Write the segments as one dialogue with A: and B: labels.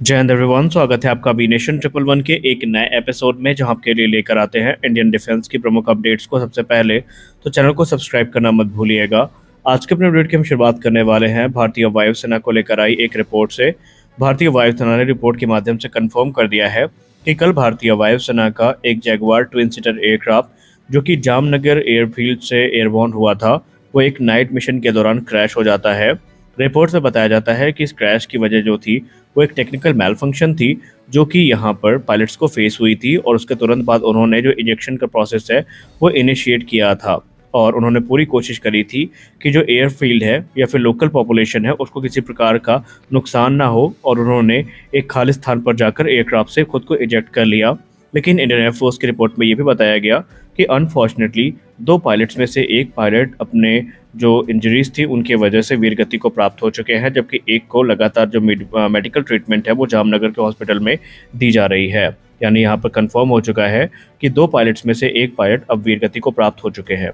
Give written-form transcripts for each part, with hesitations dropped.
A: जय हिंद एवरीवन। स्वागत है आपका बी नेशन 111 के एक नए एपिसोड में, जहां आपके लिए लेकर आते हैं इंडियन डिफेंस की प्रमुख अपडेट्स को सबसे पहले। तो चैनल को सब्सक्राइब करना मत भूलिएगा। आज के अपने अपडेट की हम शुरुआत करने वाले हैं भारतीय वायुसेना को लेकर आई एक रिपोर्ट से। भारतीय वायुसेना ने रिपोर्ट के माध्यम से कंफर्म कर दिया है कि कल भारतीय वायुसेना का एक जैगवार ट्विन सीटर एयरक्राफ्ट जो कि जामनगर एयरफील्ड से एयरबॉर्न हुआ था, वो एक नाइट मिशन के दौरान क्रैश हो जाता है। रिपोर्ट से बताया जाता है कि इस क्रैश की वजह जो थी वो एक टेक्निकल मेल फंक्शन थी, जो कि यहाँ पर पायलट्स को फेस हुई थी, और उसके तुरंत बाद उन्होंने जो इजेक्शन का प्रोसेस है वो इनिशिएट किया था। और उन्होंने पूरी कोशिश करी थी कि जो एयरफील्ड है या फिर लोकल पॉपुलेशन है उसको किसी प्रकार का नुकसान ना हो, और उन्होंने एक खाली स्थान पर जाकर एयरक्राफ्ट से खुद को इजेक्ट कर लिया। लेकिन इंडियन एयरफोर्स की रिपोर्ट में ये भी बताया गया कि अनफॉर्चुनेटली दो पायलट्स में से एक पायलट अपने जो इंजरीज थी उनके वजह से वीरगति को प्राप्त हो चुके हैं, जबकि एक को लगातार जो मेडिकल ट्रीटमेंट है वो जामनगर के हॉस्पिटल में दी जा रही है। यानी यहाँ पर कंफर्म हो चुका है कि दो पायलट्स में से एक पायलट अब वीरगति को प्राप्त हो चुके हैं।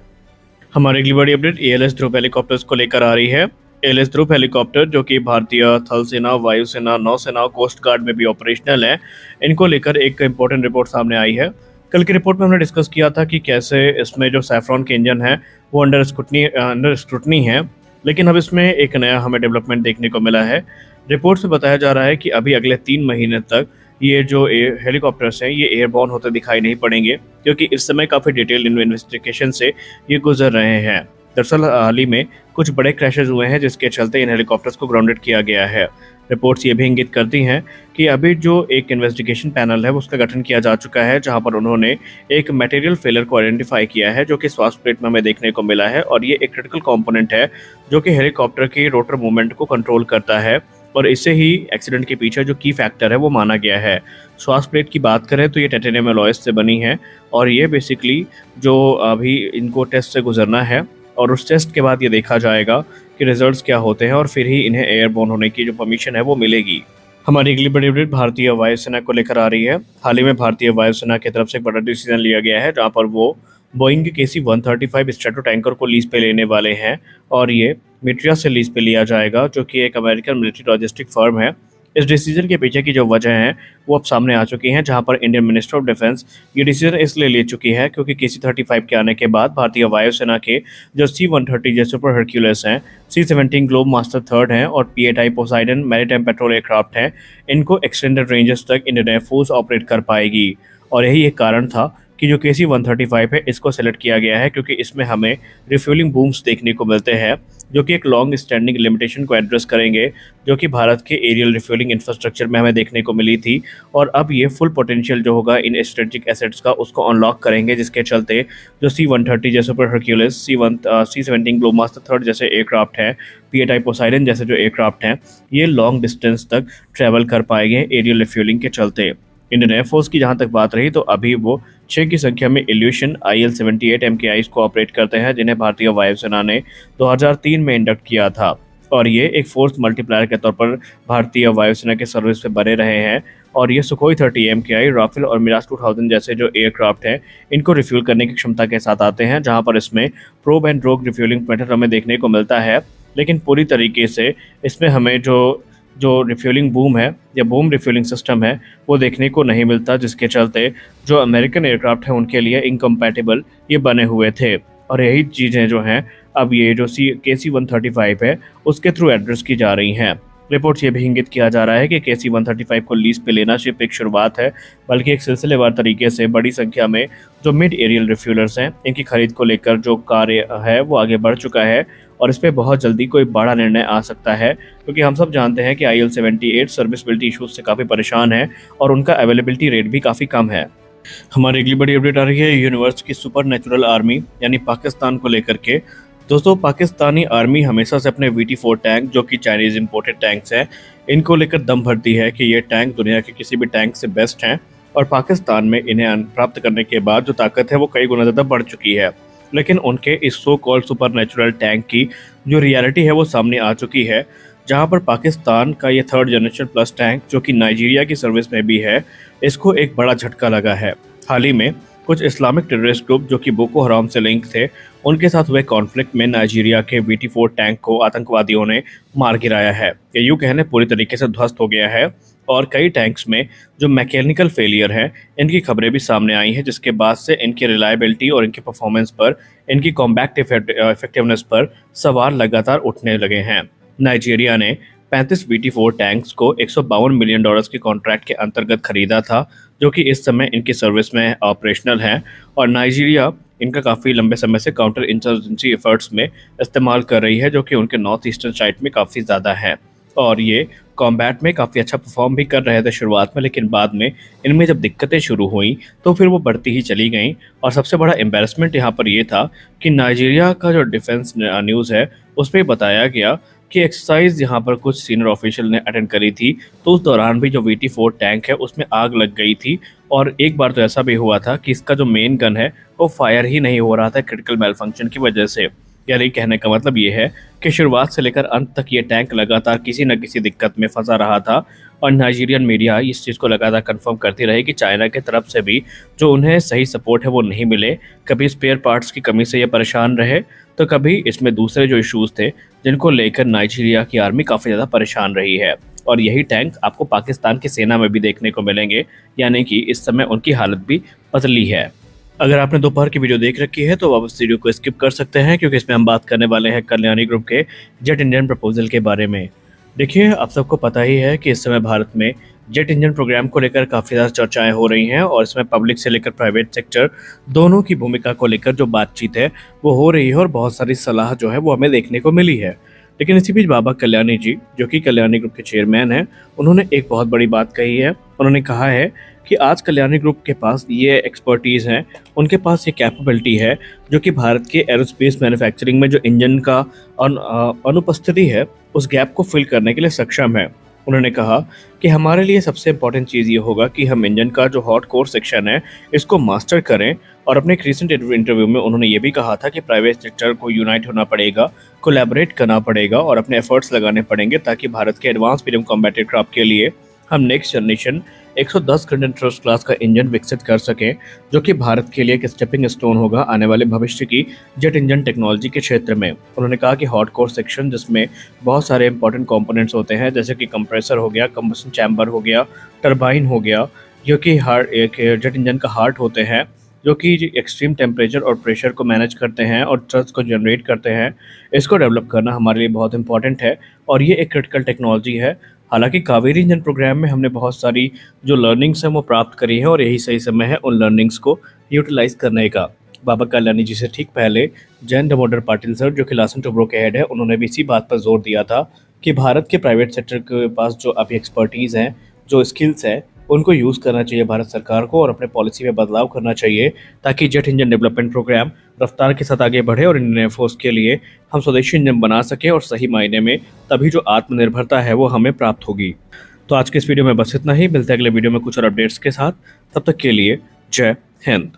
A: हमारी अगली बड़ी अपडेट एएलएस ध्रुव हेलीकॉप्टर्स को लेकर आ रही है। एएलएस ध्रुव हेलीकॉप्टर जो कि भारतीय थल सेना, वायुसेना, नौसेना और कोस्ट गार्ड में भी ऑपरेशनल है, इनको लेकर एक इंपॉर्टेंट रिपोर्ट सामने आई है। कल की रिपोर्ट में हमने डिस्कस किया था कि कैसे इसमें जो सैफ्रॉन के इंजन है वो अंडर स्क्रूटनी है, लेकिन अब इसमें एक नया हमें डेवलपमेंट देखने को मिला है। रिपोर्ट से बताया जा रहा है कि अभी अगले 3 महीने तक ये जो हेलीकॉप्टर्स हैं ये एयरबॉर्न होते दिखाई नहीं पड़ेंगे, क्योंकि इस समय काफ़ी डिटेल इन्वेस्टिगेशन से ये गुजर रहे हैं। दरअसल हाल ही में कुछ बड़े क्रैशेज हुए हैं जिसके चलते इन हेलीकॉप्टर्स को ग्राउंडेड किया गया है। रिपोर्ट्स ये भी इंगित करती हैं कि अभी जो एक इन्वेस्टिगेशन पैनल है उसका गठन किया जा चुका है, जहां पर उन्होंने एक मटेरियल फेलर को आइडेंटिफाई किया है जो कि स्वास्थ्य प्लेट में हमें देखने को मिला है, और ये एक क्रिटिकल कंपोनेंट है जो कि हेलीकॉप्टर की रोटर मूवमेंट को कंट्रोल करता है, और इससे ही एक्सीडेंट के पीछे जो की फैक्टर है वो माना गया है। स्वास्थ्य प्लेट की बात करें तो ये टाइटेनियम अलॉयज से बनी है, और ये बेसिकली जो अभी इनको टेस्ट से गुजरना है, और उस टेस्ट के बाद ये देखा जाएगा कि रिजल्ट्स क्या होते हैं, और फिर ही इन्हें एयरबॉर्न होने की जो परमिशन है वो मिलेगी। हमारी अगली बड़ी अपडेट भारतीय वायुसेना को लेकर आ रही है। हाल ही में भारतीय वायुसेना की तरफ से एक बड़ा डिसीजन लिया गया है, जहां पर वो बोइंग के KC-135 स्ट्रेटो टैंकर को लीज पे लेने वाले हैं, और ये मिट्रिया से लीज पे लिया जाएगा, जो कि एक अमेरिकन मिलिट्री लॉजिस्टिक फर्म है। इस डिसीजन के पीछे की जो वजह है वो अब सामने आ चुकी हैं, जहां पर इंडियन मिनिस्टर ऑफ डिफेंस ये डिसीजन इसलिए ले चुकी है क्योंकि KC-35 के आने के बाद भारतीय वायुसेना के जो C-130 जैसे सुपर हरक्यूलिस हैं, C-17 ग्लोब मास्टर थर्ड हैं, और PA-टाइप पोसाइडन मैरीटाइम पेट्रोल एयरक्राफ्ट हैं, इनको एक्सटेंडेड रेंजेस तक इंडियन एयरफोर्स ऑपरेट कर पाएगी। और यही एक कारण था कि जो KC-135 है इसको सेलेक्ट किया गया है, क्योंकि इसमें हमें रिफ्यूलिंग बूम्स देखने को मिलते हैं जो कि एक लॉन्ग स्टैंडिंग लिमिटेशन को एड्रेस करेंगे, जो कि भारत के एरियल रिफ्यूलिंग इंफ्रास्ट्रक्चर में हमें देखने को मिली थी। और अब ये फुल पोटेंशियल जो होगा इन स्ट्रेटेजिक एसेट्स का उसको अनलॉक करेंगे, जिसके चलते जो C-130 जैसे super Hercules, C-17 globe master third जैसे एयरक्राफ्ट हैं, PA-टाइप पोसाइडन जैसे जो एयरक्राफ्ट हैं, ये लॉन्ग डिस्टेंस तक ट्रैवल कर पाएंगे एरियल रिफ्यूलिंग के चलते। इंडियन एयरफोर्स की जहां तक बात रही तो अभी वो 6 की संख्या में इल्यूशन IL-78 MKIs को ऑपरेट करते हैं, जिन्हें भारतीय वायुसेना ने 2003 में इंडक्ट किया था, और ये एक फोर्स मल्टीप्लायर के तौर पर भारतीय वायुसेना के सर्विस पे बने रहे हैं। और ये सुखोई 30 MKI, राफेल और मिराज 2000 जैसे जो एयरक्राफ्ट हैं इनको रिफ्यूल करने की क्षमता के साथ आते हैं, जहां पर इसमें प्रोब एंड रोग रिफ्यूलिंग मेथड हमें देखने को मिलता है। लेकिन पूरी तरीके से इसमें हमें जो जो रिफ्यूलिंग बूम है या बूम रिफ्यूलिंग सिस्टम है वो देखने को नहीं मिलता, जिसके चलते जो अमेरिकन एयरक्राफ्ट हैं उनके लिए इनकम्पैटिबल ये बने हुए थे। और यही चीज़ें जो हैं अब ये जो KC-135 है उसके थ्रू एड्रेस की जा रही हैं। रिपोर्ट्स ये भी इंगित किया जा रहा है कि KC-135 को लीज पे लेना सिर्फ एक शुरुआत है, बल्कि एक सिलसिलेवार तरीके से बड़ी संख्या में जो मिड एरियल रिफ्यूलर्स हैं इनकी खरीद को लेकर जो कार्य है वो आगे बढ़ चुका है, और इस पर बहुत जल्दी कोई बड़ा निर्णय आ सकता है, क्योंकि हम सब जानते हैं कि IL-78 सर्विसबिलिटी इशूज से काफ़ी परेशान है और उनका अवेलेबिलिटी रेट भी काफ़ी कम है। हमारी अगली बड़ी अपडेट आ रही है यूनिवर्स की सुपर नेचुरल आर्मी यानी पाकिस्तान को लेकर के। दोस्तों, पाकिस्तानी आर्मी हमेशा से अपने VT-4 टैंक जो कि चाइनीज इंपोर्टेड टैंक्स हैं इनको लेकर दम भरती है कि ये टैंक दुनिया के किसी भी टैंक से बेस्ट हैं, और पाकिस्तान में इन्हें प्राप्त करने के बाद जो ताकत है वो कई गुना ज़्यादा बढ़ चुकी है। लेकिन उनके इस so called super natural tank की जो रियलिटी है वो सामने आ चुकी है, जहां पर पाकिस्तान का ये 3rd जनरेशन प्लस टैंक जो कि नाइजीरिया की सर्विस में भी है, इसको एक बड़ा झटका लगा है। हाल ही में कुछ इस्लामिक टेररिस्ट ग्रुप जो कि बोको हराम से लिंक थे, उनके साथ हुए कॉन्फ्लिक्ट में नाइजीरिया के VT-4 टैंक को आतंकवादियों ने मार गिराया है। ये यूँ कहने पूरी तरीके से ध्वस्त हो गया है, और कई टैंक्स में जो मैकेनिकल फेलियर है इनकी खबरें भी सामने आई हैं, जिसके बाद से इनकी रिलायबिलिटी और इनकी परफॉर्मेंस पर, इनकी कॉम्बैक्ट इफेक्टिवनेस पर सवाल लगातार उठने लगे हैं। नाइजीरिया ने 35 BT4 टैंक्स को $152 मिलियन के कॉन्ट्रैक्ट के अंतर्गत खरीदा था, जो कि इस समय इनकी सर्विस में ऑपरेशनल है। और नाइजीरिया इनका काफ़ी लंबे समय से काउंटर इंसर्जेंसी एफर्ट्स में इस्तेमाल कर रही है, जो कि उनके नॉर्थ ईस्टर्न साइड में काफ़ी ज़्यादा है। और ये कॉम्बैट में काफ़ी अच्छा परफॉर्म भी कर रहे थे शुरुआत में, लेकिन बाद में इनमें जब दिक्कतें शुरू हुई तो फिर वो बढ़ती ही चली गई। और सबसे बड़ा एम्बेरसमेंट यहाँ पर ये था कि नाइजीरिया का जो डिफेंस न्यूज़ है उस पर बताया गया कि एक्सरसाइज यहाँ पर कुछ सीनियर ऑफिशियल ने अटेंड करी थी, तो उस दौरान भी जो VT4 टैंक है उसमें आग लग गई थी। और एक बार तो ऐसा भी हुआ था कि इसका जो मेन गन है वो फायर ही नहीं हो रहा था क्रिटिकल मेल फंक्शन की वजह से। यानी कहने का मतलब ये है कि शुरुआत से लेकर अंत तक ये टैंक लगातार किसी न किसी दिक्कत में फंसा रहा था। और नाइजीरियन मीडिया इस चीज़ को लगातार कंफर्म करती रही कि चाइना की तरफ से भी जो उन्हें सही सपोर्ट है वो नहीं मिले। कभी स्पेयर पार्ट्स की कमी से ये परेशान रहे, तो कभी इसमें दूसरे जो इश्यूज थे जिनको लेकर नाइजीरिया की आर्मी काफ़ी ज़्यादा परेशान रही है। और यही टैंक आपको पाकिस्तान की सेना में भी देखने को मिलेंगे, यानी कि इस समय उनकी हालत भी पतली है। अगर आपने दोपहर की वीडियो देख रखी है तो आप इस वीडियो को स्किप कर सकते हैं, क्योंकि इसमें हम बात करने वाले हैं कल्याणी ग्रुप के जेट इंजन प्रपोजल के बारे में। देखिए, आप सबको पता ही है कि इस समय भारत में जेट इंजन प्रोग्राम को लेकर काफ़ी ज़्यादा चर्चाएं हो रही हैं, और इसमें पब्लिक से लेकर प्राइवेट सेक्टर दोनों की भूमिका को लेकर जो बातचीत है वो हो रही है, और बहुत सारी सलाह जो है वो हमें देखने को मिली है। लेकिन इसी बीच बाबा कल्याणी जी, जो कि कल्याणी ग्रुप के चेयरमैन हैं, उन्होंने एक बहुत बड़ी बात कही है। उन्होंने कहा है कि आज कल्याणी ग्रुप के पास ये एक्सपर्टीज़ हैं, उनके पास ये कैपेबिलिटी है, जो कि भारत के एरोस्पेस मैन्युफैक्चरिंग में जो इंजन का अनुपस्थिति है उस गैप को फिल करने के लिए सक्षम है। उन्होंने कहा कि हमारे लिए सबसे इम्पोर्टेंट चीज़ ये होगा कि हम इंजन का जो हॉट कोर सेक्शन है इसको मास्टर करें। और अपने एक रिसेंट इंटरव्यू में उन्होंने ये भी कहा था कि प्राइवेट सेक्टर को यूनाइट होना पड़ेगा, कोलैबोरेट करना पड़ेगा और अपने एफर्ट्स लगाने पड़ेंगे, ताकि भारत के एडवांस मीडियम कॉम्बैट एयरक्राफ्ट के लिए हम नेक्स्ट जनरेशन 110 खंडन ट्रस्ट क्लास का इंजन विकसित कर सकें, जो कि भारत के लिए एक स्टेपिंग स्टोन होगा आने वाले भविष्य की जेट इंजन टेक्नोलॉजी के क्षेत्र में। उन्होंने कहा कि हॉट कोर सेक्शन, जिसमें बहुत सारे इंपॉर्टेंट कंपोनेंट्स होते हैं, जैसे कि कंप्रेसर हो गया, कंबशन चैम्बर हो गया, टरबाइन हो गया, जो कि एक जेट इंजन का हार्ट होते हैं, जो कि एक्सट्रीम टेम्परेचर और प्रेशर को मैनेज करते हैं और थ्रस्ट को जनरेट करते हैं। इसको डेवलप करना हमारे लिए बहुत इंपॉर्टेंट है, और ये एक क्रिटिकल टेक्नोलॉजी है। हालांकि कावेरी इंजन प्रोग्राम में हमने बहुत सारी जो लर्निंग्स हैं वो प्राप्त करी हैं, और यही सही समय है उन लर्निंग्स को यूटिलाइज करने का। बाबा कल्याणी जी से ठीक पहले जयंत दामोदर पाटिल सर, जो कि लार्सन टोब्रो के हेड है, उन्होंने भी इसी बात पर जोर दिया था कि भारत के प्राइवेट सेक्टर के पास जो अभी एक्सपर्टीज़ हैं, जो स्किल्स है, उनको यूज़ करना चाहिए भारत सरकार को, और अपने पॉलिसी में बदलाव करना चाहिए, ताकि जेट इंजन डेवलपमेंट प्रोग्राम रफ्तार के साथ आगे बढ़े और इंडियन एयरफोर्स के लिए हम स्वदेशी इंजन बना सकें, और सही मायने में तभी जो आत्मनिर्भरता है वो हमें प्राप्त होगी। तो आज के इस वीडियो में बस इतना ही। मिलते हैं अगले वीडियो में कुछ और अपडेट्स के साथ। तब तक के लिए जय हिंद।